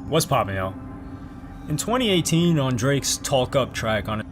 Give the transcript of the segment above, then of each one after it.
What's poppin', yo? In 2018, on Drake's Talk Up track on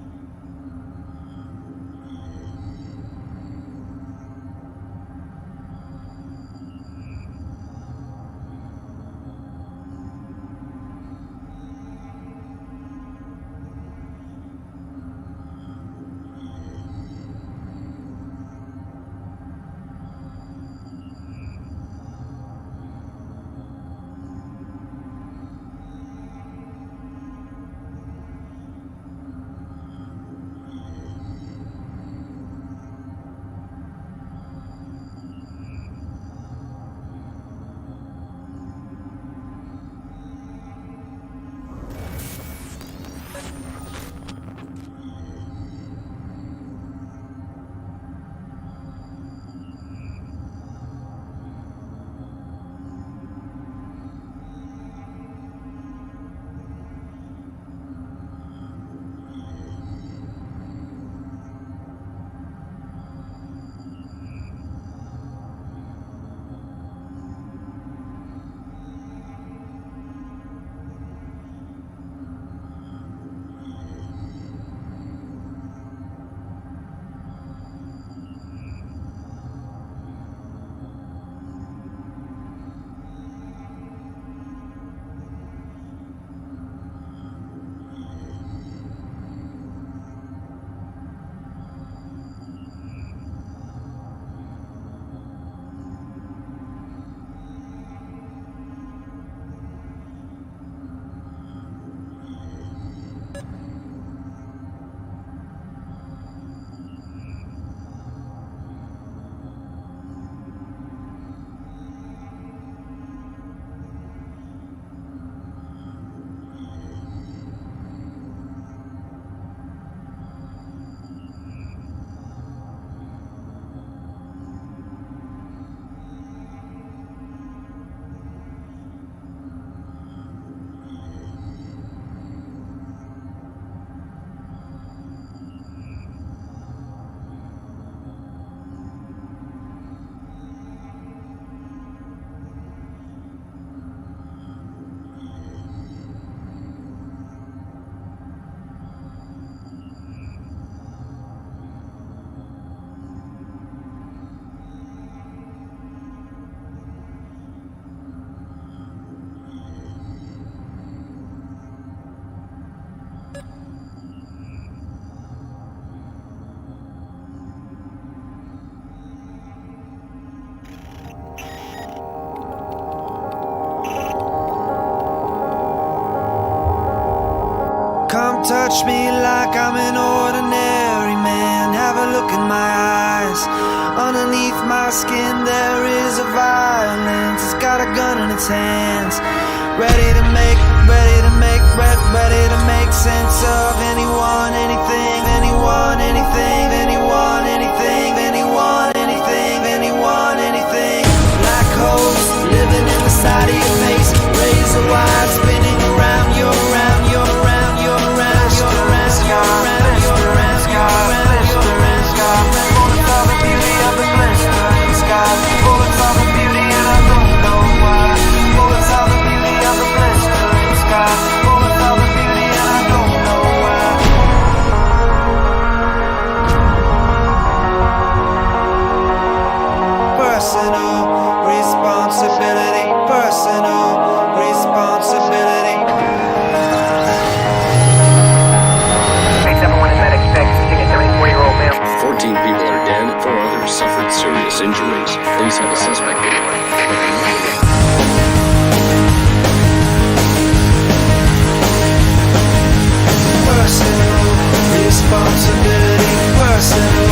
Come touch me like I'm an ordinary man. Have a look in my eyes. Underneath my skin there is a violence. It's got a gun in its hands. Ready to make sense of anyone, anything, anyone, anything, anyone, anything, anyone, anything, anyone, anything. Black holes living in the side of your face. Razor wire spinning around, you're around, you're around, you're around, you're around, you're around, you're around, you're around, you're around. Bullets are the beauty of the blistering sky. Bullets are the beauty and I don't know why. Bullets are the beauty of the blistering sky. Bullets are the beauty and I don't know why. Personal responsibility. Personal responsibility. 14 people are dead, 4 others suffered serious injuries. Police have a suspect. Personal responsibility. Personal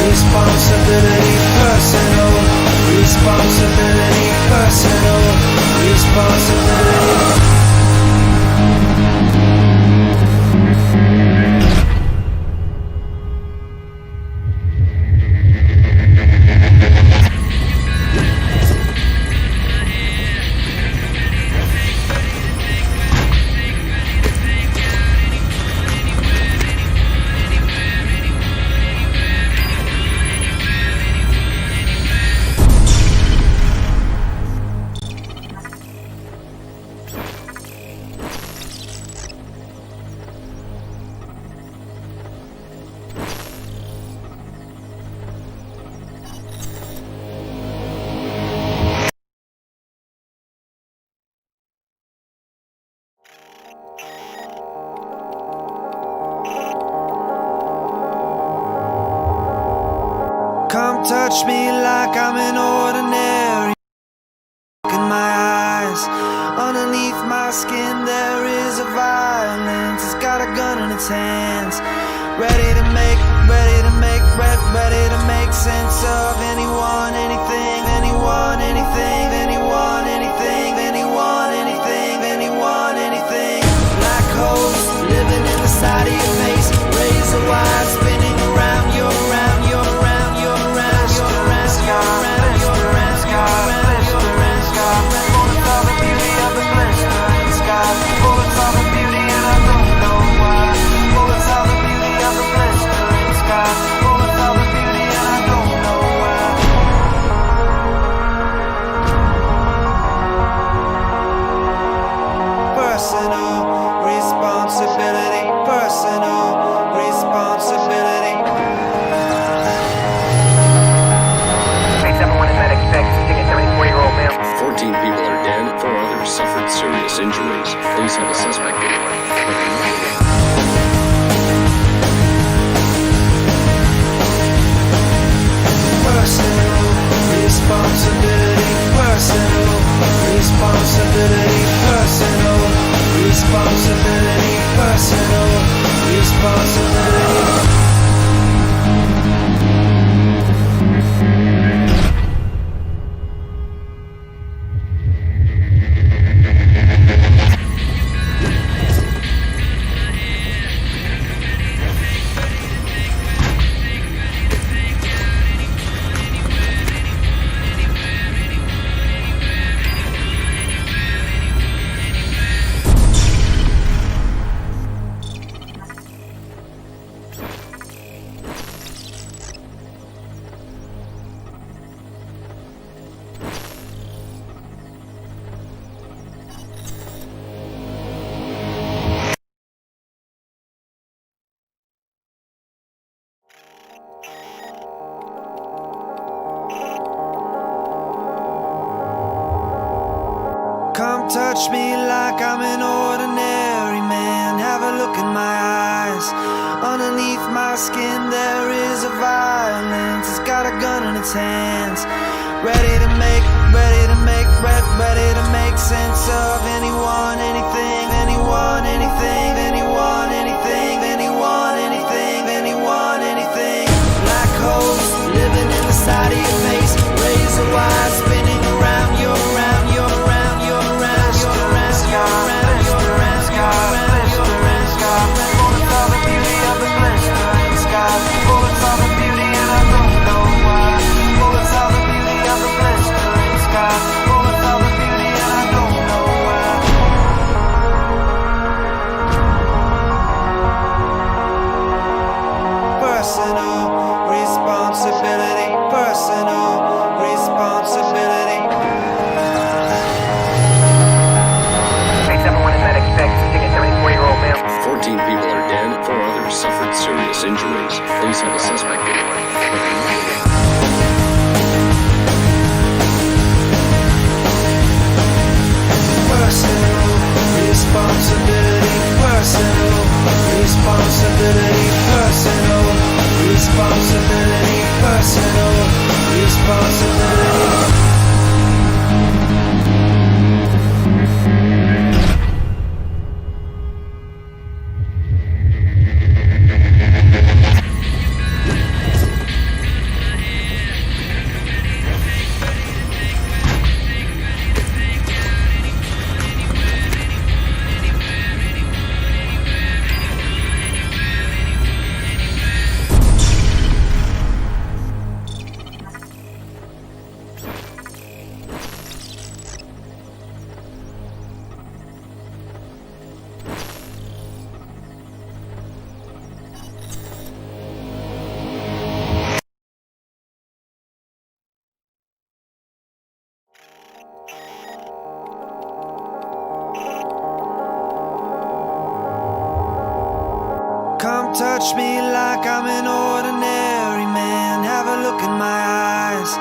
responsibility. Personal responsibility. Personal responsibility. touch me like I'm an ordinary. Look in my eyes, underneath my skin there is a violence. It's got a gun in its hands, ready to make sense of anyone, anything, anyone, anything, anyone, anything, anyone, anything, anyone, anything. Black holes living in the side of your face, razor wire spinning around, you're around, you're around, you're around, you're around, you're around, you're around, you're around, you're around, you're around. Bullets are the beauty of the blistering sky. Bullets are the beauty and I don't know why. Bullets are the beauty of the blistering sky. Bullets are the beauty and I don't know why. Personal responsibility. Personal responsibility. Thanks everyone in medic tech. Taking a 74-year-old male. 14 people are dead, 4 others suffered serious injuries. Police have a suspect anyway. Personal responsibility. Personal responsibility. Personal responsibility. Personal responsibility. Come touch me like I'm an ordinary man. Have a look in my eyes. Underneath my skin there is a violence. It's got a gun in its hands, ready to make sense of anyone, anything, anyone, anything, anyone, anything, anyone, anything, anyone, anything. Black holes living in the side of your face, razor wire spinning around, you're around, you're around, you're around, you're around, you're around, you're around, you're around, you're around, you're around. Bullets are the beauty of the blistering sky. Bullets are the beauty and I don't know why. Bullets are the beauty of the blistering sky. Bullets are the beauty and I don't know why. Personal responsibility. Personal responsibility. Thanks everyone in medic tech. Taking a 74-year-old male. 14 people are dead, 4 others suffered serious injuries. Police have a suspect anyway. Personal responsibility. Personal responsibility. Personal responsibility. Personal responsibility. Come touch me like I'm an ordinary man. Have a look in my eyes.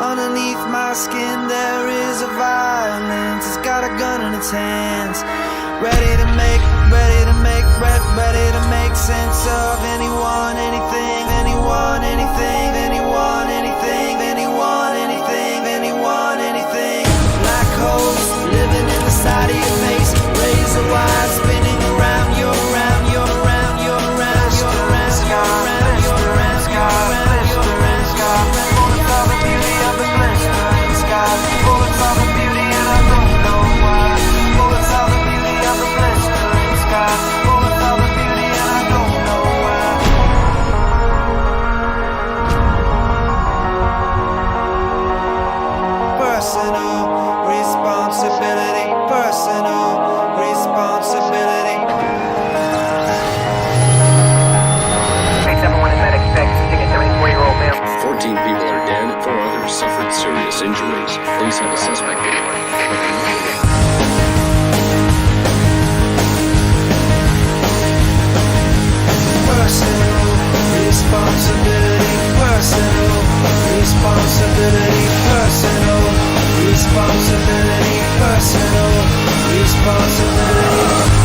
Underneath my skin there is a violence. It's got a gun in its hands, ready to make sense of anyone, anything, anyone, anything, anyone, anything. razor wire spinning around, you're around, you're around, you're around, you're around, you're around, you're around, you're around, you're around, you're around. Bullets are the beauty of the blistering sky. Bullets are the beauty and I don't know why. Bullets are the beauty of the blistering sky. Bullets are the beauty and I don't know why. Personal responsibility, personal responsibility. Takes everyone in medic spec, shooting a 74-year-old male. 14 people are dead, 4 others suffered serious injuries. Police have a suspect anyway. Personal responsibility, personal responsibility, personal responsibility, personal responsibility.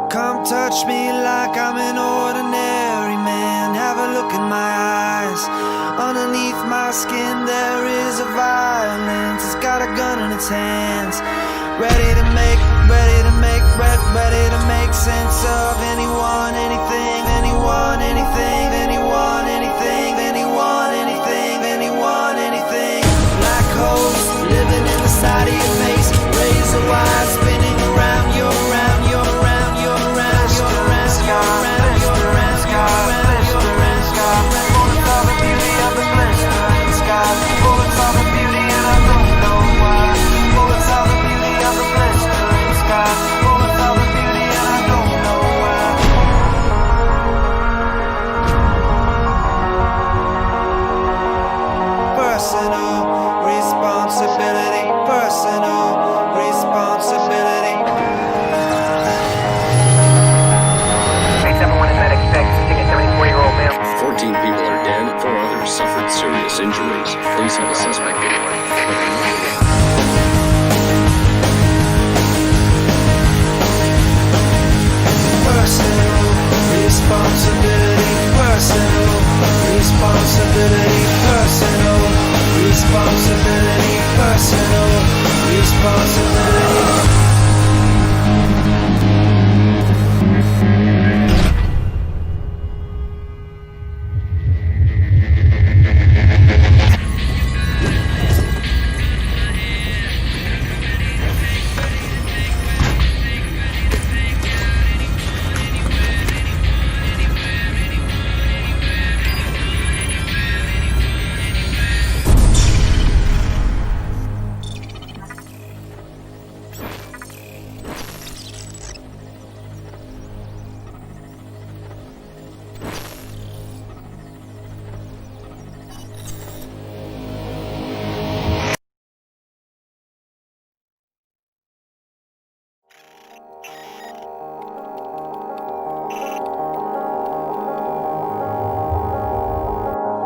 Come touch me like I'm an ordinary man. Have a look in my eyes. Underneath my skin there is a violence. It's got a gun in its hands. Ready to make sense of anyone, anything, anyone, anything, anyone, anything, anyone, anything, anyone, anything. Black holes living in the side of your face. Razor wire spinning around, you're around, you're around, you're around, you're around, you're around, you're around, you're around, you're around, you're around. Bullets are the beauty of the blistering sky. Bullets are the beauty and I don't know why. Bullets are the beauty of the blistering sky. Bullets are the beauty and I don't know why. Personal responsibility, personal responsibility. Takes everyone in medic spec, shooting a 74-year-old male. 14 people are dead, 4 others suffered serious injuries. Police have a suspect anyway. Personal responsibility, personal responsibility, personal responsibility, personal responsibility.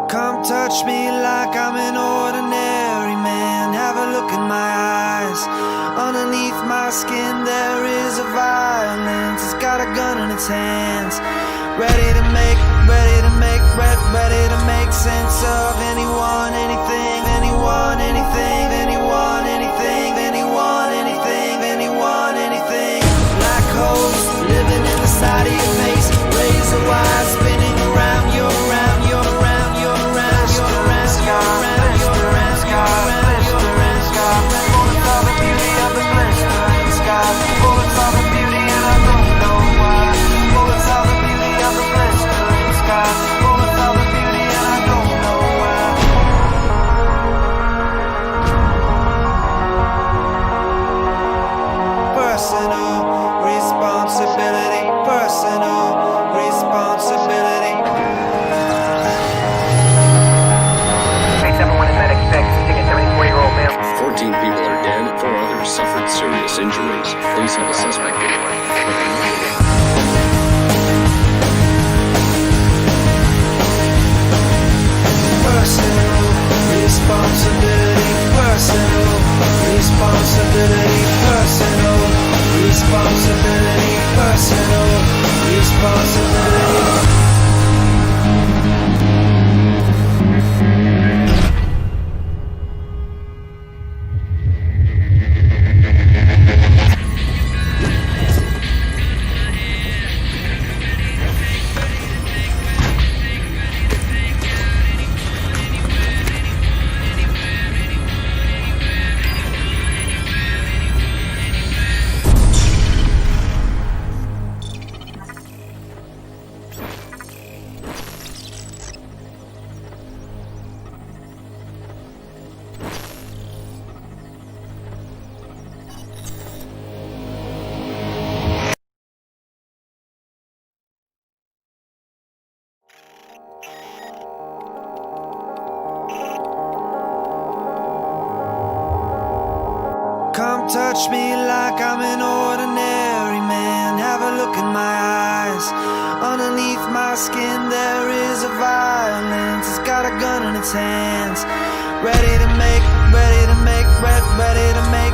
Come touch me like I'm an ordinary man. Have a look in my eyes. Underneath my skin there is a violence. It's got a gun in its hands. Ready to make sense of anyone, anything, anyone, anything, anyone, anything, anyone, anything, anyone, anything. Black holes living in the side of your face. Razor wire spinning around, you're around, you're around, you're around, you're around, you're around, you're around, you're around, you're around, you're around. Bullets are the beauty of the blistering sky. Bullets are the beauty and I don't know why. Bullets are the beauty of the blistering sky. Bullets are the beauty and I don't know why. Come touch me like I'm an ordinary man. Have a look in my eyes. Underneath my skin there is a violence. It's got a gun in its hands. Ready to make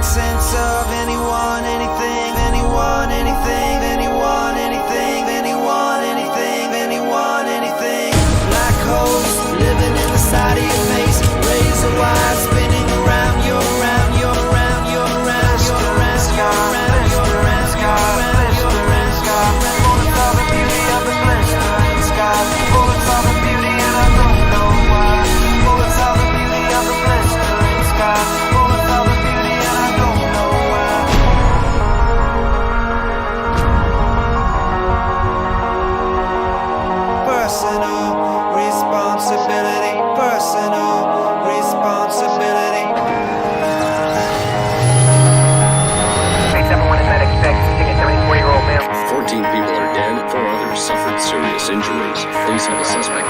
sense of anyone, anything, anyone, anything, anyone, anything, anyone, anything, anyone, anything. Black holes living in the side of your face. Razor wire spinning around you, around you, around you, around you, around you, around you, around you, around you, around you. Bullets are the beauty of the blistering sky. Bullets are the beauty and I don't know why. Bullets are the beauty of the blistering sky. Bullets are the beauty and I don't know why. Personal responsibility. Personal responsibility. Hey, 7-1 is medic spec. Seeking a 74-year-old male. 14 people are dead, 4 others suffered serious injuries. Police have a suspect.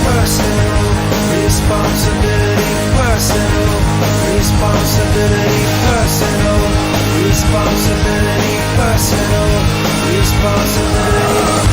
Personal responsibility. Personal responsibility. Personal responsibility. Personal responsibility.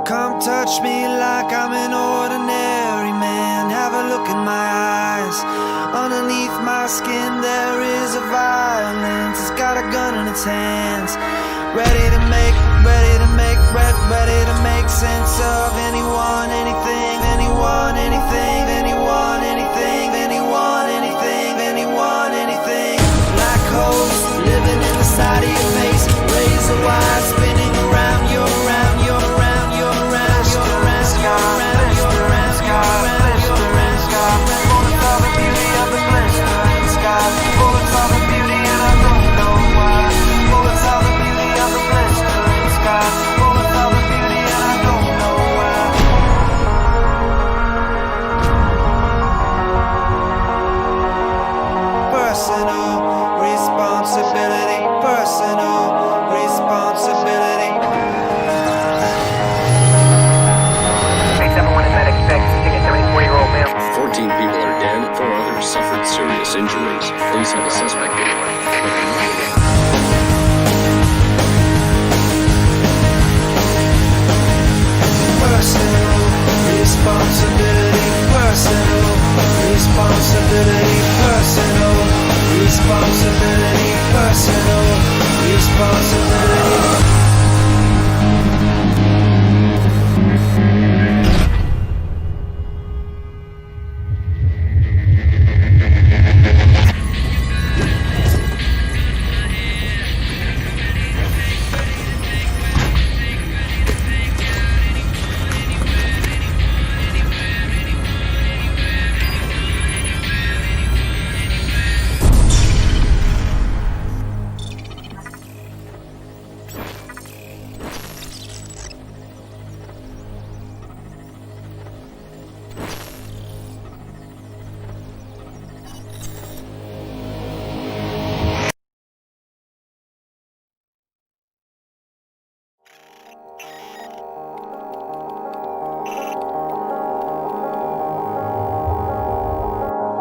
Come touch me like I'm an ordinary man. Have a look in my eyes. Underneath my skin there is a violence. It's got a gun in its hands. Ready to make sense of anyone, anything, anyone, anything, anyone, anything, anyone, anything, anyone, anything. Black holes living in the side of your face. Razor wire spinning around you, around you, around you, around you, around you, around you, around you, around you, around you. Bullets are the beauty of the blistering sky. Bullets are the beauty and I don't know why. Bullets are the beauty of the blistering sky. Bullets are the beauty and I don't know why. Personal responsibility. Personal responsibility. Hey, 7-1 is medic spec. Seeking a 74-year-old male. 14 people are dead, 4 others suffered serious injuries. Police have a suspect. Personal responsibility. Personal responsibility. Personal responsibility. Personal responsibility.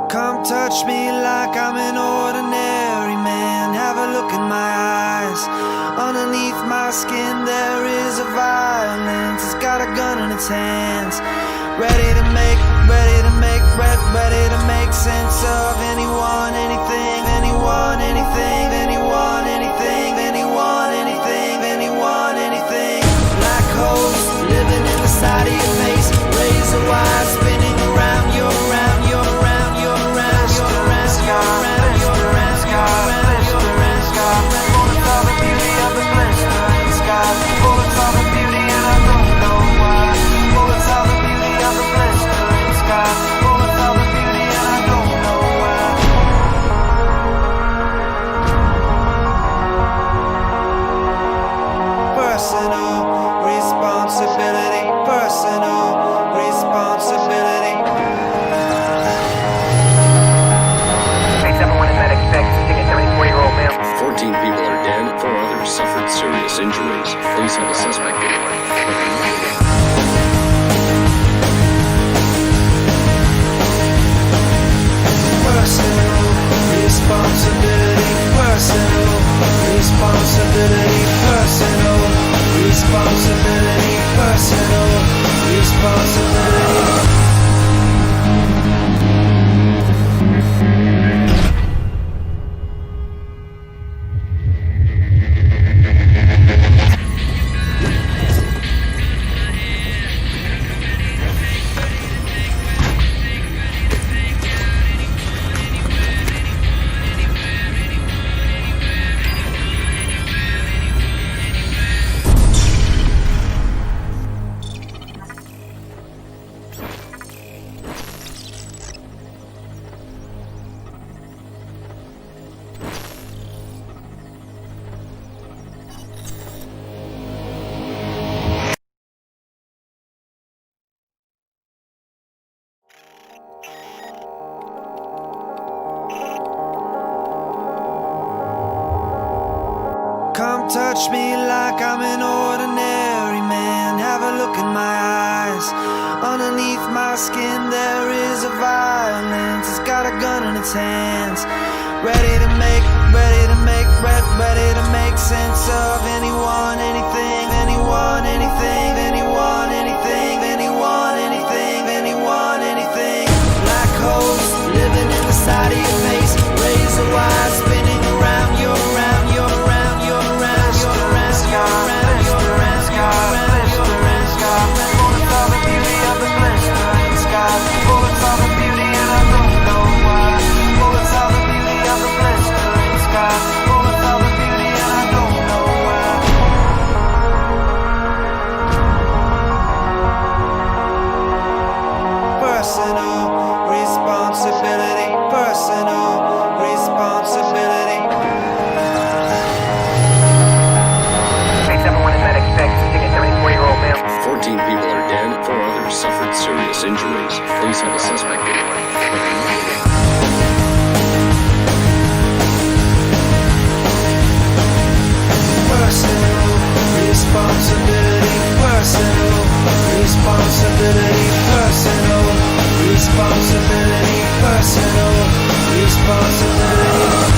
Come touch me like I'm an ordinary man. Have a look in my eyes. Underneath my skin there is a violence. It's got a gun in its hands. Ready to make sense of anyone, anything, anyone, anything, anyone, anything. razor wire spinning around, you're around, you're around, you're around, you're around, you're around, you're around, you're around, you're around, you're around. Bullets are the beauty of the blistering sky. Bullets are the beauty and I don't know why. Bullets are the beauty of the blistering sky. Bullets are the beauty and I don't know why. Personal responsibility, personal responsibility. Hey, 7-1 is medic. Expect taking 74-year-old male. 14 people are dead, 4 others suffered serious injuries. Police have a suspect in Personal responsibility, personal responsibility, personal responsibility, personal responsibility. Come touch me like I'm an ordinary man. Have a look in my eyes. Underneath my skin there is a violence. It's got a gun in its hands. Ready to make sense of anyone, anything, anyone, anything, anyone, anything, anyone, anything, anyone, anything. Black holes living in the side of your face. Razor wire spinning around, you're around, you're around, you're around, you're around, you're around, you're around, you're around, you're around, you're around. Bullets are the beauty of the blistering sky. Bullets are the beauty and I don't know why. Bullets are the beauty of the blistering sky. Bullets are the beauty and I don't know why. Personal responsibility, personal responsibility. Hey, 7-1 is medic. Expect taking 74-year-old male. 14 people are dead, 4 others suffered serious injuries. Police have a suspect in Personal responsibility, personal responsibility, personal responsibility, personal responsibility.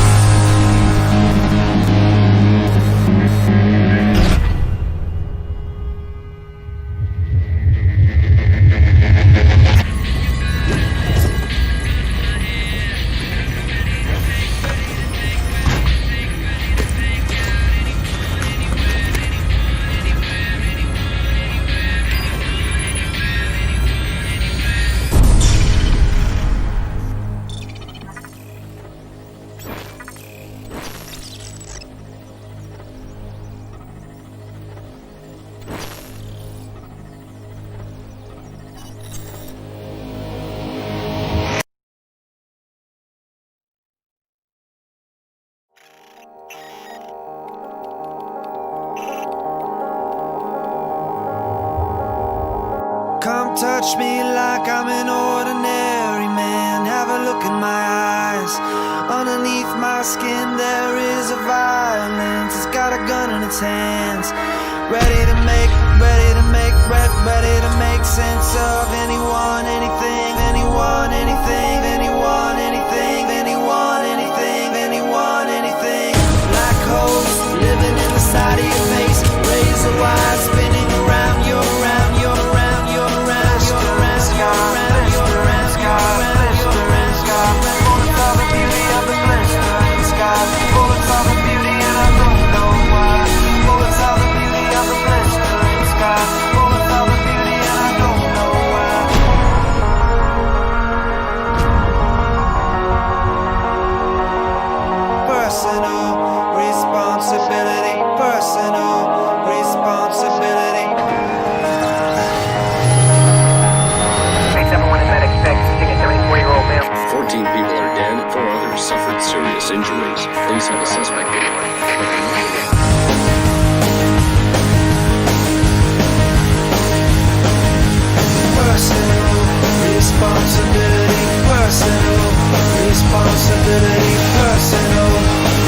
Come touch me like I'm an ordinary man. Have a look in my eyes. Underneath my skin there is a violence. It's got a gun in its hands. Ready to make sense of anyone, anything, anyone, anything, anyone, anything, anyone, anything, anyone, anything. Black holes living in the side of your face. Razor wire spinning around, you're around, you're around, you're around, you're around, you're around, you're around, you're around, you're around, you're around. Bullets are the beauty of the blistering sky. Bullets are the beauty and I don't know why. Bullets are the beauty of the blistering sky. Bullets are the beauty and I don't know why. Responsibility personal. Responsibility personal.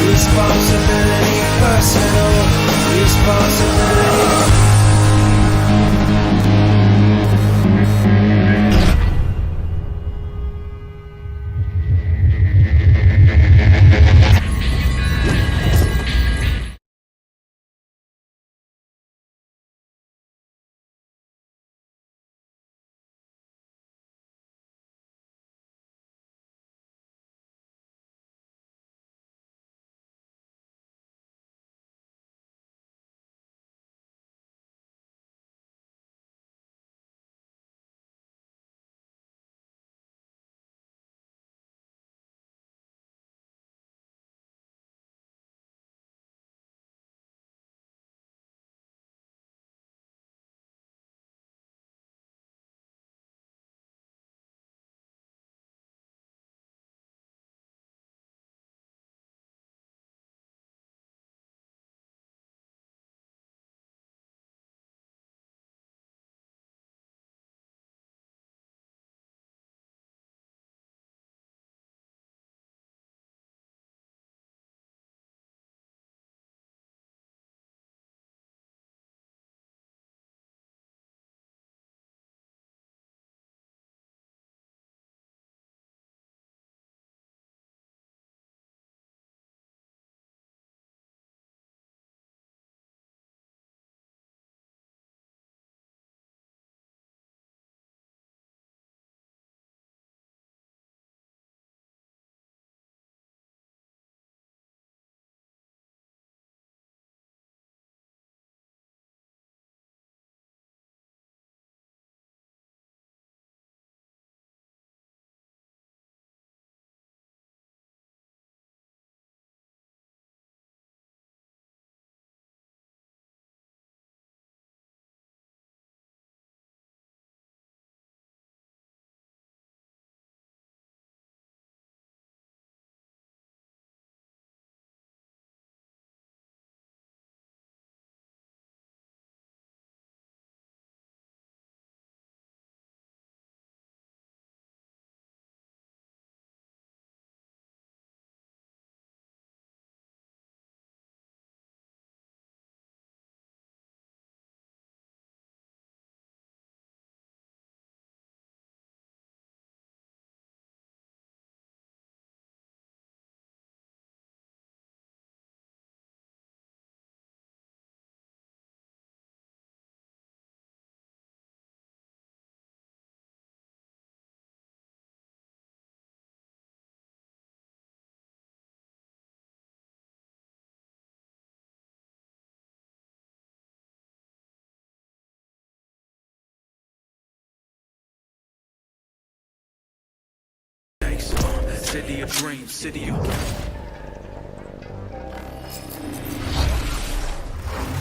Responsibility personal. Responsibility. City of dreams, city of...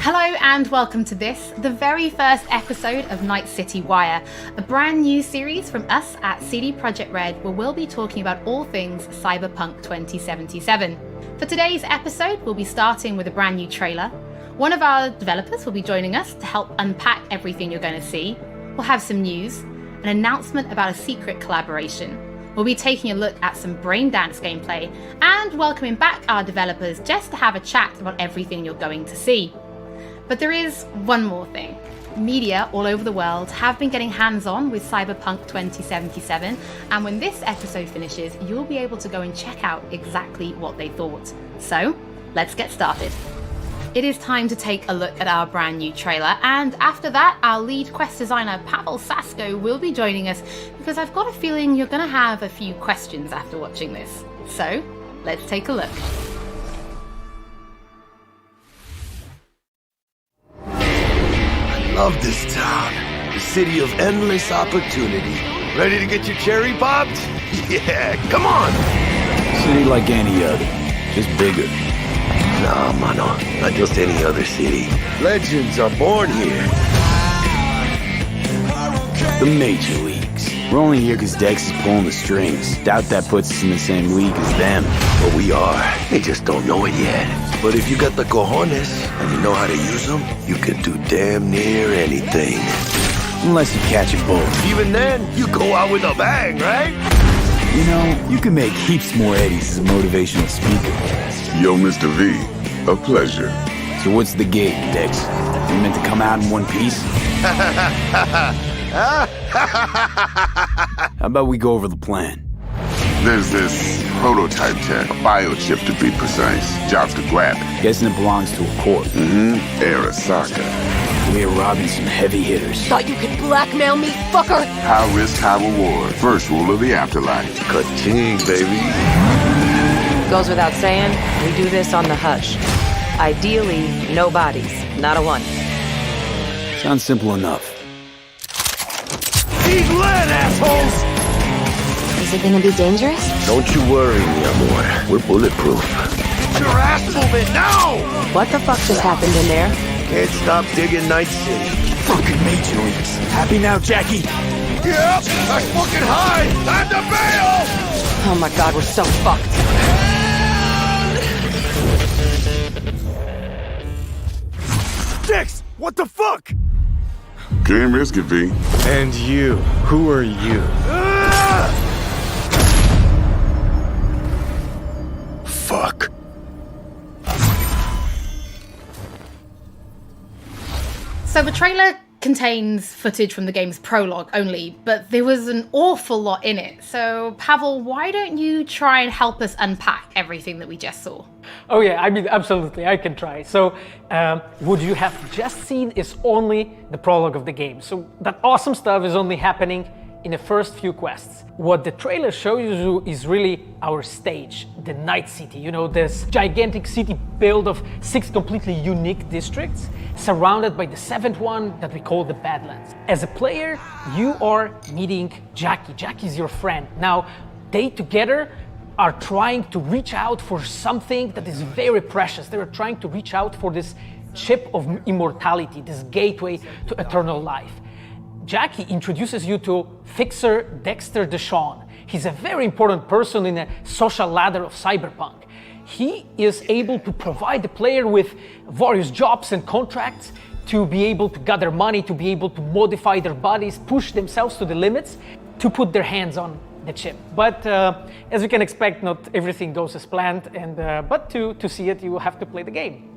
Hello and welcome to this, the very first episode of Night City Wire, a brand new series from us at CD Projekt Red where we'll be talking about all things Cyberpunk 2077. For today's episode, we'll be starting with a brand new trailer. One of our developers will be joining us to help unpack everything you're going to see. We'll have some news, an announcement about a secret collaboration. We'll be taking a look at some Braindance gameplay and welcoming back our developers just to have a chat about everything you're going to see. But there is one more thing. Media all over the world have been getting hands-on with Cyberpunk 2077, and when this episode finishes, you'll be able to go and check out exactly what they thought. So, let's get started. It is time to take a look at our brand new trailer, and after that, our lead quest designer Pavel Sasko will be joining us because I've got a feeling you're going to have a few questions after watching this. So, let's take a look. I love this town, the city of endless opportunity. Ready to get your cherry popped? Yeah, come on! City like any other, just bigger. Nah, mano, not just any other city. Legends are born here. The major leagues. We're only here because Dex is pulling the strings. Doubt that puts us in the same league as them. But we are. They just don't know it yet. But if you got the cojones and you know how to use them, you can do damn near anything. Unless you catch them both. Even then, you go out with a bang, right? You know, you can make heaps more eddies as a motivational speaker. Yo, Mr. V, a pleasure. So what's the gig, Dex? You meant to come out in one piece? How about we go over the plan? There's this prototype tech, a biochip to be precise. Jobs to grab it. Guessing it belongs to a corp. Arasaka. We're robbing some heavy hitters. Thought you could blackmail me, fucker? High risk, high reward. First rule of the afterlife. Ka-ting, baby. Goes without saying, we do this on the hush. Ideally, no bodies, not a one. Sounds simple enough. Eat lead, assholes! Is it gonna be dangerous? Don't you worry, mi amor. We're bulletproof. Get your ass moving now! What the fuck just happened in there? Can't stop digging Night City. Fucking Major Leagues. Happy now, Jackie? Yep, that's fucking high! Time to bail! Oh my god, we're so fucked. Dex, what the fuck? Can't risk it, V. And you, who are you? Fuck. So the trailer contains footage from the game's prologue only, but there was an awful lot in it. So Pavel, why don't you try and help us unpack everything that we just saw? Oh yeah, I mean, absolutely, I can try. So, what you have just seen is only the prologue of the game. So that awesome stuff is only happening in the first few quests. What the trailer shows you is really our stage, the Night City. You know, this gigantic city built of 6 completely unique districts, surrounded by the 7th one that we call the Badlands. As a player, you are meeting Jackie. Jackie's your friend. Now, they together are trying to reach out for something that is very precious. They are trying to reach out for this chip of immortality, this gateway to eternal life. Jackie introduces you to Fixer Dexter Deshawn. He's a very important person in a social ladder of cyberpunk. He is able to provide the player with various jobs and contracts to be able to gather money, to be able to modify their bodies, push themselves to the limits, to put their hands on the chip. But as you can expect, not everything goes as planned, and but to see it, you will have to play the game.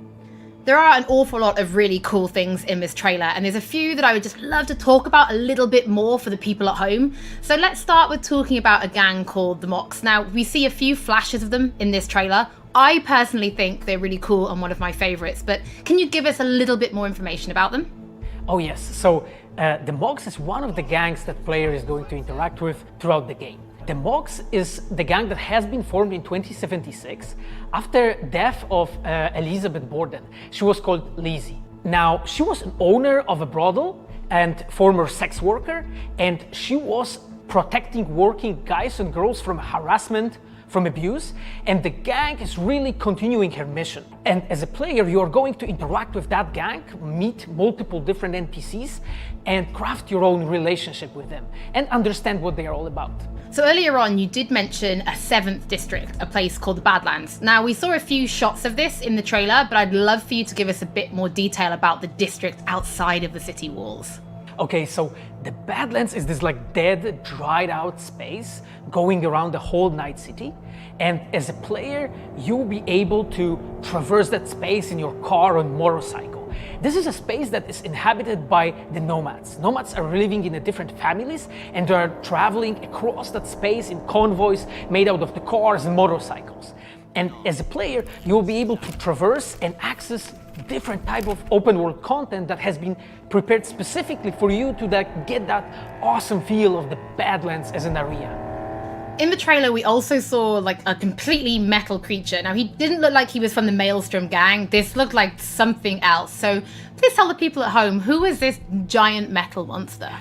There are an awful lot of really cool things in this trailer, and there's a few that I would just love to talk about a little bit more for the people at home. So let's start with talking about a gang called the Mox. Now, we see a few flashes of them in this trailer. I personally think they're really cool and one of my favorites, but can you give us a little bit more information about them? Oh yes, so the Mox is one of the gangs that player is going to interact with throughout the game. The Mox is the gang that has been formed in 2076 after death of Elizabeth Borden. She was called Lizzie. Now, she was an owner of a brothel and former sex worker, and she was protecting working guys and girls from harassment, from abuse, and the gang is really continuing her mission. And as a player, you are going to interact with that gang, meet multiple different NPCs, and craft your own relationship with them, and understand what they are all about. So earlier on, you did mention a 7th district, a place called the Badlands. Now, we saw a few shots of this in the trailer, but I'd love for you to give us a bit more detail about the district outside of the city walls. Okay, so the Badlands is this like dead, dried out space going around the whole Night City. And as a player, you'll be able to traverse that space in your car or motorcycle. This is a space that is inhabited by the nomads. Nomads are living in different families, and they are traveling across that space in convoys made out of the cars and motorcycles. And as a player, you'll be able to traverse and access different type of open world content that has been prepared specifically for you to get that awesome feel of the Badlands as an area. In the trailer, we also saw like a completely metal creature. Now, he didn't look like he was from the Maelstrom gang. This looked like something else. So please tell the people at home, who is this giant metal monster?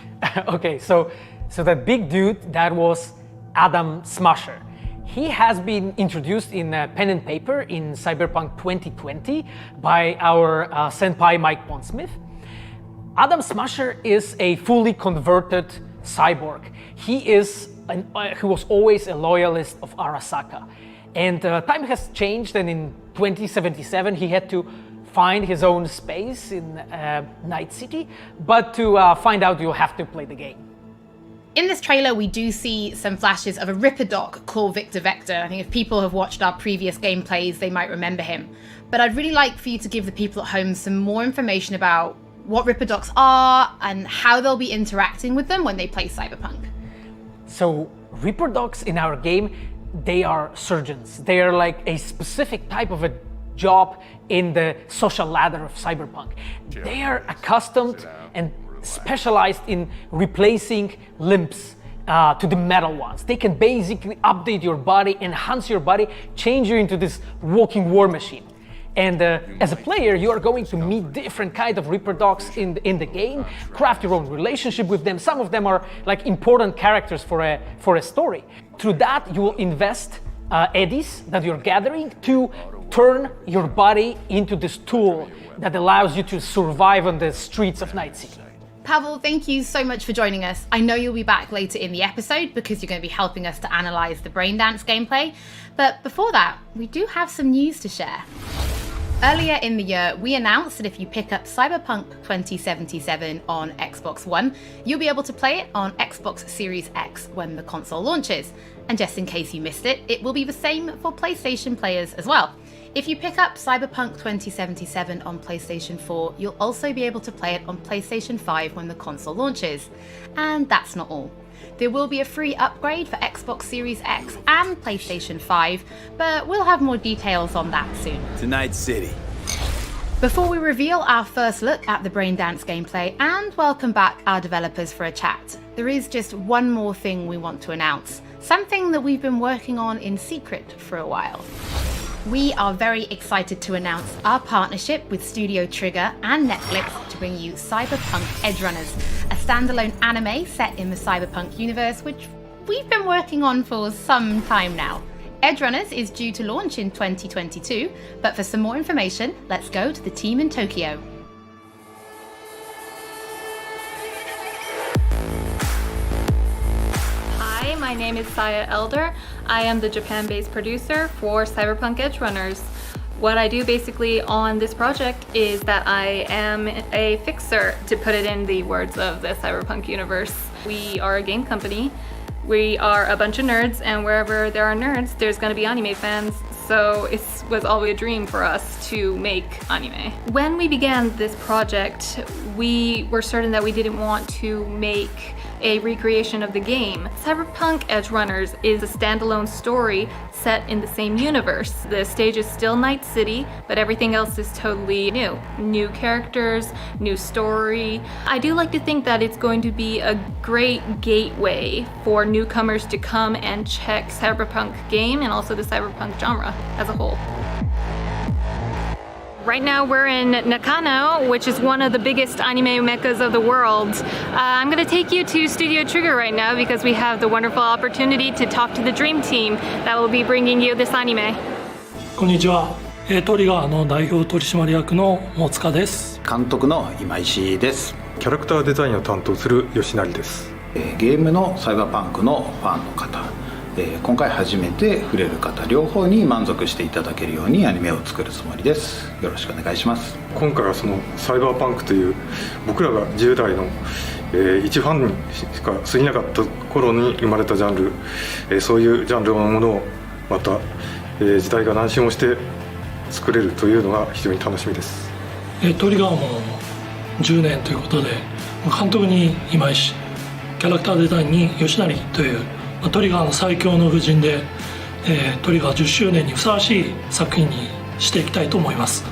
Okay, so that big dude, that was Adam Smasher. He has been introduced in Pen and Paper in Cyberpunk 2020 by our senpai Mike Pondsmith. Adam Smasher is a fully converted cyborg. He was always a loyalist of Arasaka. And time has changed, and in 2077 he had to find his own space in Night City, but to find out you'll have to play the game. In this trailer, we do see some flashes of a Ripperdoc called Victor Vector. I think if people have watched our previous gameplays, they might remember him. But I'd really like for you to give the people at home some more information about what Ripperdocs are and how they'll be interacting with them when they play Cyberpunk. So Ripperdocs in our game, they are surgeons. They are like a specific type of a job in the social ladder of Cyberpunk. They are accustomed and specialized in replacing limbs to the metal ones. They can basically update your body, enhance your body, change you into this walking war machine. And as a player, you are going to meet different kind of Ripperdocs in the game, craft your own relationship with them. Some of them are like important characters for a story. Through that, you will invest eddies that you're gathering to turn your body into this tool that allows you to survive on the streets of Night City. Pavel, thank you so much for joining us. I know you'll be back later in the episode because you're going to be helping us to analyze the Braindance gameplay. But before that, we do have some news to share. Earlier in the year, we announced that if you pick up Cyberpunk 2077 on Xbox One, you'll be able to play it on Xbox Series X when the console launches. And just in case you missed it, it will be the same for PlayStation players as well. If you pick up Cyberpunk 2077 on PlayStation 4, you'll also be able to play it on PlayStation 5 when the console launches. And that's not all. There will be a free upgrade for Xbox Series X and PlayStation 5, but we'll have more details on that soon. To Night City. Before we reveal our first look at the Braindance gameplay and welcome back our developers for a chat, there is just one more thing we want to announce, something that we've been working on in secret for a while. We are very excited to announce our partnership with Studio Trigger and Netflix to bring you Cyberpunk Edgerunners, a standalone anime set in the Cyberpunk universe, which we've been working on for some time now. Edgerunners is due to launch in 2022, but for some more information, let's go to the team in Tokyo. Hi, my name is Saya Elder. I am the Japan-based producer for Cyberpunk Edgerunners. What I do basically on this project is that I am a fixer, to put it in the words of the Cyberpunk universe. We are a game company. We are a bunch of nerds, and wherever there are nerds, there's gonna be anime fans. So it was always a dream for us to make anime. When we began this project, we were certain that we didn't want to make a recreation of the game. Cyberpunk Edgerunners is a standalone story set in the same universe. The stage is still Night City, but everything else is totally new. New characters, new story. I do like to think that it's going to be a great gateway for newcomers to come and check Cyberpunk game and also the Cyberpunk genre as a whole. Right now we're in Nakano, which is one of the biggest anime meccas of the world. I'm going to take you to Studio Trigger right now because we have the wonderful opportunity to talk to the dream team that will be bringing you this anime. こんにちは。トリガーの代表取締役の大塚です。監督の今石です。キャラクターデザインを担当する吉成です。ゲームのサイバーパンクのファンの方、今回初めて触れる方両方に満足していただけるようにアニメを作るつもりです。よろしくお願いします。今回はそのサイバーパンクという僕らが10代の、一ファンにしか過ぎなかった頃に生まれたジャンル、そういうジャンルのものをまた、時代が何周もして作れるというのが非常に楽しみです。トリガーも10年ということで、監督に今石、キャラクターデザインに吉成というトリガーの最強の夫人で、トリガー10周年にふさわしい作品にしていきたいと思います。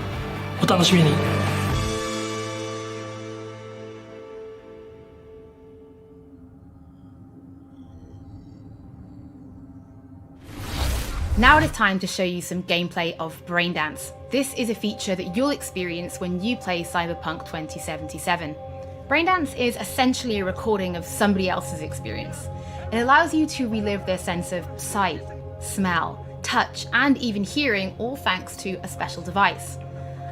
お楽しみに。Now it is time to show you some gameplay of Braindance. This is a feature that you'll experience when you play Cyberpunk 2077. Braindance is essentially a recording of somebody else's experience. It allows you to relive their sense of sight, smell, touch, and even hearing, all thanks to a special device.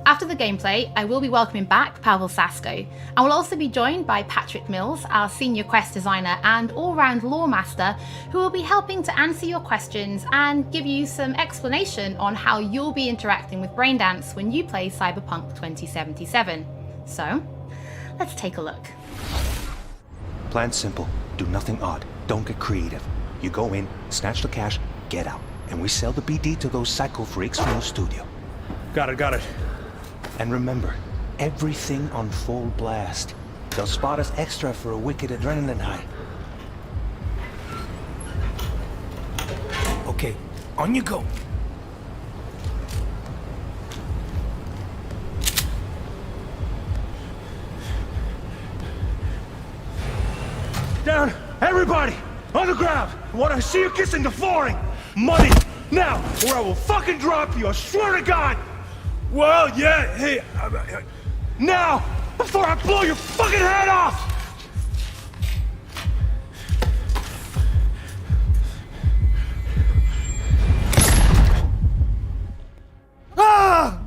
After the gameplay, I will be welcoming back Pavel Sasko, and we'll also be joined by Patrick Mills, our senior quest designer and all-round lore master, who will be helping to answer your questions and give you some explanation on how you'll be interacting with Braindance when you play Cyberpunk 2077. So, let's take a look. Plan simple. Do nothing odd. Don't get creative. You go in, snatch the cash, get out. And we sell the BD to those psycho freaks from the studio. Got it. And remember, everything on full blast. They'll spot us extra for a wicked adrenaline high. Okay, on you go. Down! Everybody! On the ground! I want to see you kissing the flooring! Money! Now! Or I will fucking drop you! I swear to God! Well, yeah, hey... now! Before I blow your fucking head off! Ah!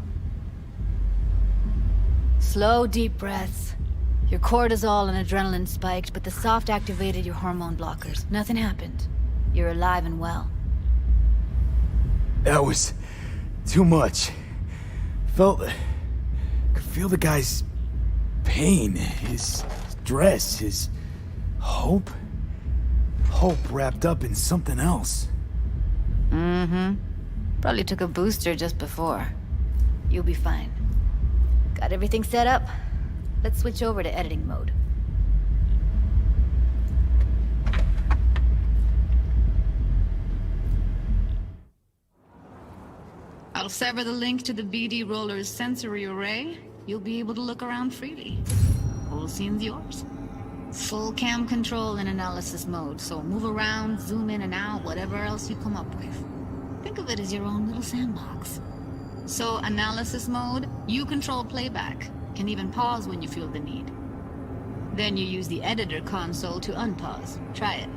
Slow, deep breaths. Your cortisol and adrenaline spiked, but the soft activated your hormone blockers. Nothing happened. You're alive and well. That was too much. Could feel the guy's pain, his stress, his hope. Hope wrapped up in something else. Mm-hmm. Probably took a booster just before. You'll be fine. Got everything set up? Let's switch over to editing mode. I'll sever the link to the BD Roller's sensory array. You'll be able to look around freely. Whole scene's yours. Full cam control in analysis mode, so move around, zoom in and out, whatever else you come up with. Think of it as your own little sandbox. So, analysis mode, you control playback. Can even pause when you feel the need. Then you use the editor console to unpause. Try it.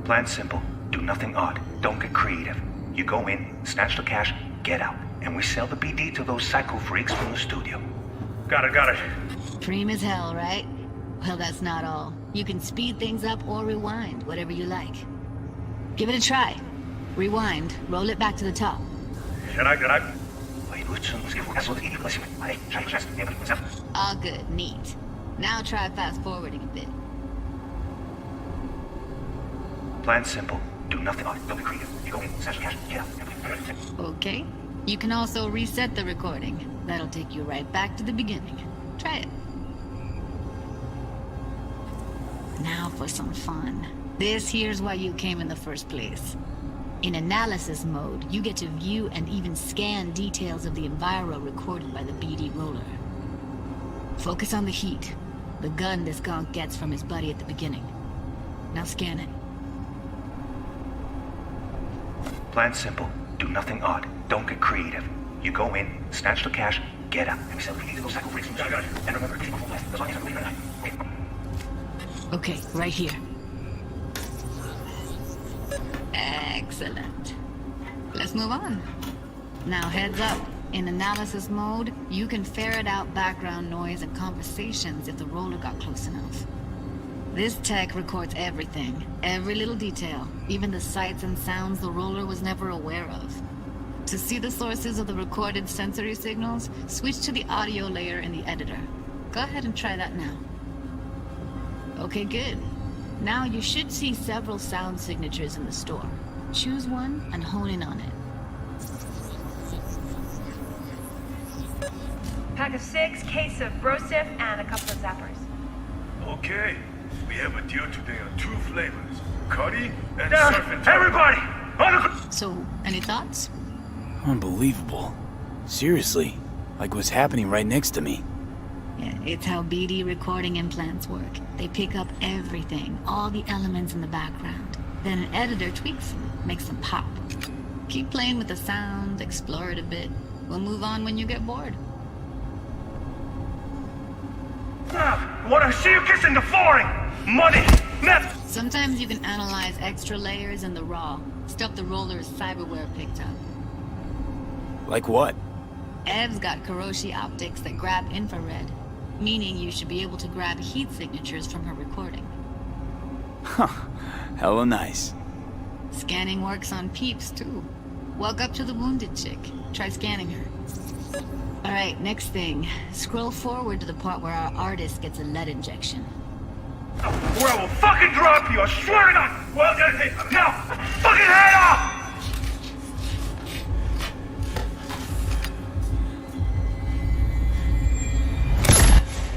Plan simple. Do nothing odd. Don't get creative. You go in, snatch the cash, get out. And we sell the BD to those psycho freaks from the studio. Got it. Preem as hell, right? Well, that's not all. You can speed things up or rewind, whatever you like. Give it a try. Rewind, roll it back to the top. Can I? All good, neat. Now try fast forwarding a bit. Plan simple. Do nothing odd. Don't be creative. You go in, snatch the cash, get out. Okay. You can also reset the recording. That'll take you right back to the beginning. Try it. Now for some fun. This here's why you came in the first place. In analysis mode, you get to view and even scan details of the enviro recorded by the BD Roller. Focus on the heat, the gun this gonk gets from his buddy at the beginning. Now scan it. Plan simple. Do nothing odd. Don't get creative. You go in, snatch the cash, get out. And we sell the BD to those psycho freaks from the studio. And remember, keep full blast. That's why Okay, right here. Excellent. Let's move on. Now heads up. In analysis mode, you can ferret out background noise and conversations if the roller got close enough. This tech records everything, every little detail, even the sights and sounds the roller was never aware of. To see the sources of the recorded sensory signals, switch to the audio layer in the editor. Go ahead and try that now. Okay, good. Now you should see several sound signatures in the store. Choose one and hone in on it. Pack of 6, case of Brosif, and a couple of zappers. Okay. We have a deal today on 2 flavors. Cuddy and Down. surf and Everybody! So, any thoughts? Unbelievable. Seriously. Like what's happening right next to me. Yeah, it's how BD recording implants work. They pick up everything, all the elements in the background. Then an editor tweaks them, makes them pop. Keep playing with the sound, explore it a bit. We'll move on when you get bored. I want to see you kissing the flooring! Money! Net! Sometimes you can analyze extra layers in the raw. Stuff the roller's cyberware picked up. Like what? Ev's got Kiroshi optics that grab infrared, meaning you should be able to grab heat signatures from her recording. Huh. Hella nice. Scanning works on peeps, too. Walk up to the wounded chick. Try scanning her. Alright, next thing. Scroll forward to the part where our artist gets a lead injection. Or I will fucking drop you, I swear to God! Well, now, fucking head off!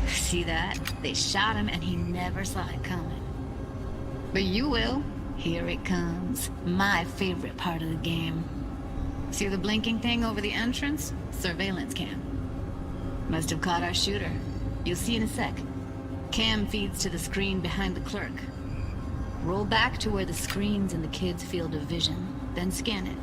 See that? They shot him and he never saw it coming. But you will. Here it comes. My favorite part of the game. See the blinking thing over the entrance? Surveillance cam. Must have caught our shooter. You'll see in a sec. Cam feeds to the screen behind the clerk. Roll back to where the screen's in the kid's field of vision, then scan it.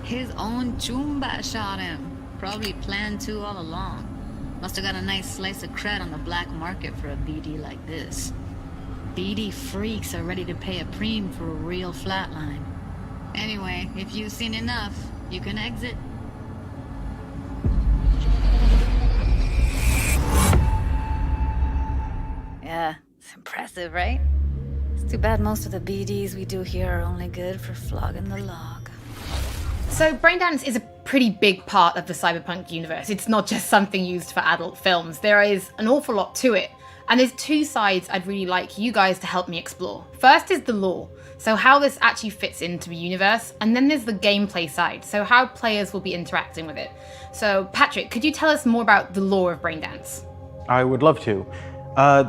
His own Chumba shot him. Probably planned to all along. Must have got a nice slice of cred on the black market for a BD like this. BD freaks are ready to pay a preem for a real flatline. Anyway, if you've seen enough, you can exit. Yeah, it's impressive, right? It's too bad most of the BDs we do here are only good for flogging the log. So Braindance is a pretty big part of the cyberpunk universe. It's not just something used for adult films. There is an awful lot to it. And there's two sides I'd really like you guys to help me explore. First is the lore, so how this actually fits into the universe. And then there's the gameplay side, so how players will be interacting with it. So Patrick, could you tell us more about the lore of Braindance? I would love to.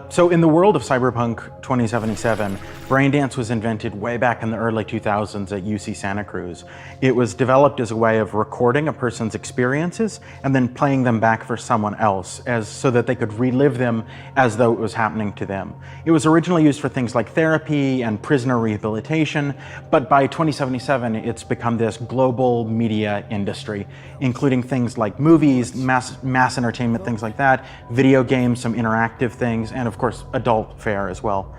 So in the world of Cyberpunk 2077, Braindance was invented way back in the early 2000s at UC Santa Cruz. It was developed as a way of recording a person's experiences and then playing them back for someone else so that they could relive them as though it was happening to them. It was originally used for things like therapy and prisoner rehabilitation, but by 2077 it's become this global media industry, including things like movies, mass entertainment, things like that, video games, some interactive things, and of course adult fare as well.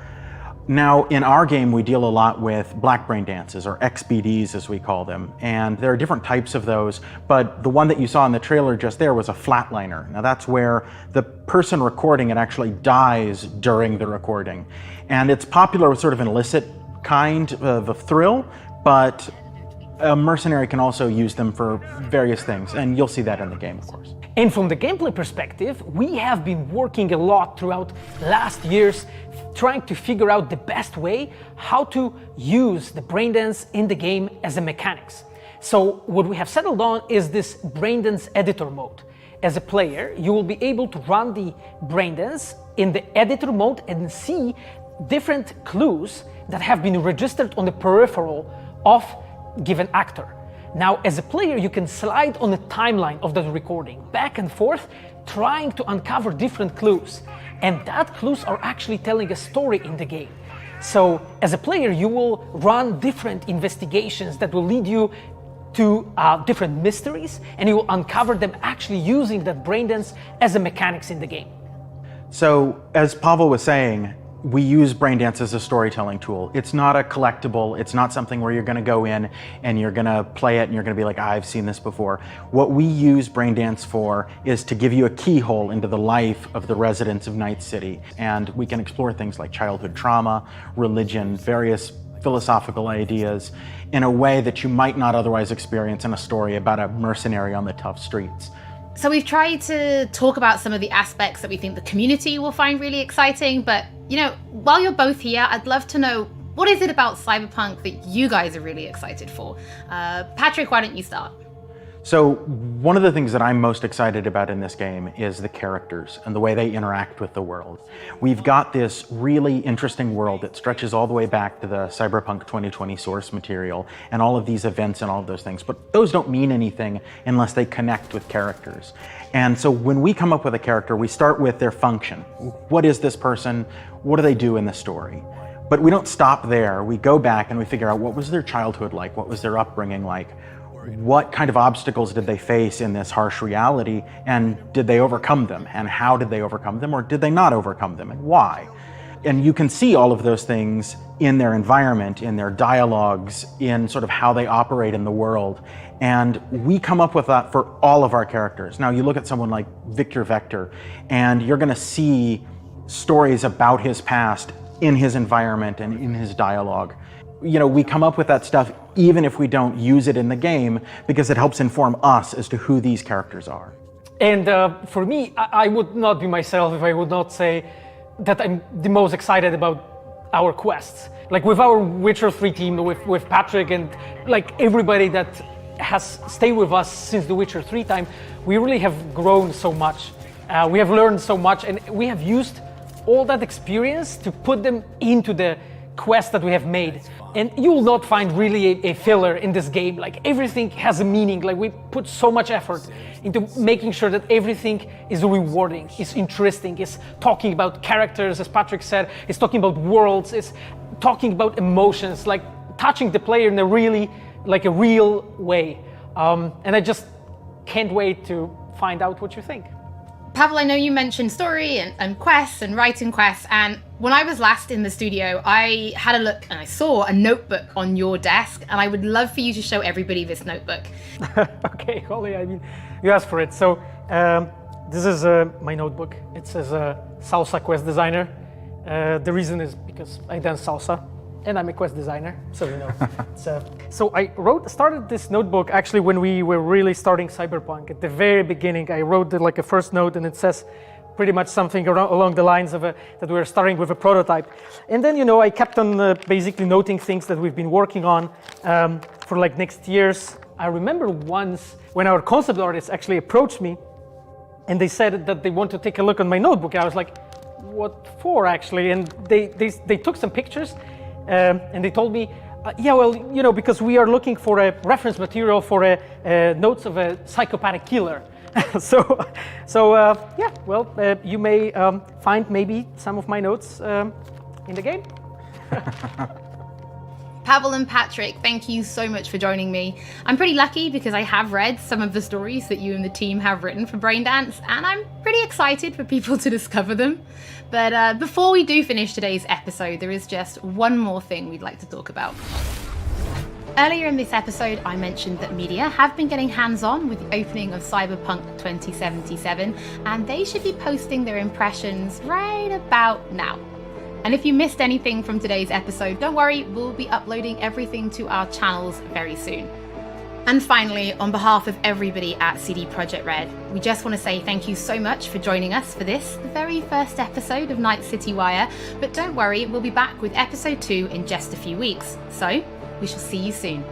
Now in our game we deal a lot with black brain dances, or XBDs as we call them, and there are different types of those, but the one that you saw in the trailer just there was a flatliner. Now that's where the person recording it actually dies during the recording, and it's popular with sort of an illicit kind of a thrill, but a mercenary can also use them for various things, and you'll see that in the game, of course. And from the gameplay perspective, we have been working a lot throughout last years trying to figure out the best way how to use the Braindance in the game as a mechanics. So what we have settled on is this Braindance editor mode. As a player, you will be able to run the Braindance in the editor mode and see different clues that have been registered on the peripheral of given actor. Now, as a player, you can slide on the timeline of the recording, back and forth, trying to uncover different clues. And that clues are actually telling a story in the game. So, as a player, you will run different investigations that will lead you to different mysteries, and you will uncover them actually using that Braindance as a mechanics in the game. So, as Pavel was saying, we use Braindance as a storytelling tool. It's not a collectible. It's not something where you're going to go in and you're going to play it and you're going to be like, I've seen this before. What we use Braindance for is to give you a keyhole into the life of the residents of Night City. And we can explore things like childhood trauma, religion, various philosophical ideas in a way that you might not otherwise experience in a story about a mercenary on the tough streets. So we've tried to talk about some of the aspects that we think the community will find really exciting, but you know, while you're both here, I'd love to know, what is it about Cyberpunk that you guys are really excited for? Patrick, why don't you start? So one of the things that I'm most excited about in this game is the characters and the way they interact with the world. We've got this really interesting world that stretches all the way back to the Cyberpunk 2020 source material and all of these events and all of those things, but those don't mean anything unless they connect with characters. And so when we come up with a character, we start with their function. What is this person? What do they do in the story? But we don't stop there. We go back and we figure out, what was their childhood like? What was their upbringing like? what kind of obstacles did they face in this harsh reality, and did they overcome them, and how did they overcome them, or did they not overcome them, and why? And you can see all of those things in their environment, in their dialogues, in sort of how they operate in the world. And we come up with that for all of our characters. Now you look at someone like Victor Vector, and you're gonna see stories about his past in his environment and in his dialogue. You know, we come up with that stuff even if we don't use it in the game, because it helps inform us as to who these characters are. And for me, I would not be myself if I would not say that I'm the most excited about our quests. Like with our Witcher 3 team, with Patrick and like everybody that has stayed with us since the Witcher 3 time, we really have grown so much. We have learned so much, and we have used all that experience to put them into the quest that we have made. And you will not find really a filler in this game. Like everything has a meaning. Like we put so much effort into making sure that everything is rewarding, is interesting, is talking about characters, as Patrick said, is talking about worlds, is talking about emotions, like touching the player in a really, like a real way. And I just can't wait to find out what you think. Pavel, I know you mentioned story and quests and writing quests, and when I was last in the studio, I had a look and I saw a notebook on your desk, and I would love for you to show everybody this notebook. Okay, Holly, I mean, you asked for it. So this is my notebook. It says Salsa Quest Designer. The reason is because I dance salsa, and I'm a quest designer, so you know. So I started this notebook actually when we were really starting Cyberpunk. At the very beginning, I wrote like a first note, and it says pretty much something along the lines of that we were starting with a prototype. And then, you know, I kept on basically noting things that we've been working on for like next years. I remember once when our concept artists actually approached me, and they said that they want to take a look on my notebook. I was like, what for actually? And they took some pictures. And they told me, yeah, well, you know, because we are looking for a reference material for notes of a psychopathic killer. Yeah, well, you may find maybe some of my notes in the game. Pavel and Patrick, thank you so much for joining me. I'm pretty lucky because I have read some of the stories that you and the team have written for Braindance, and I'm pretty excited for people to discover them. But before we do finish today's episode, there is just one more thing we'd like to talk about. Earlier in this episode, I mentioned that media have been getting hands-on with the opening of Cyberpunk 2077, and they should be posting their impressions right about now. And if you missed anything from today's episode, don't worry, we'll be uploading everything to our channels very soon. And finally, on behalf of everybody at CD Projekt Red, we just want to say thank you so much for joining us for this, the very first episode of Night City Wire. But don't worry, we'll be back with episode 2 in just a few weeks. So, we shall see you soon.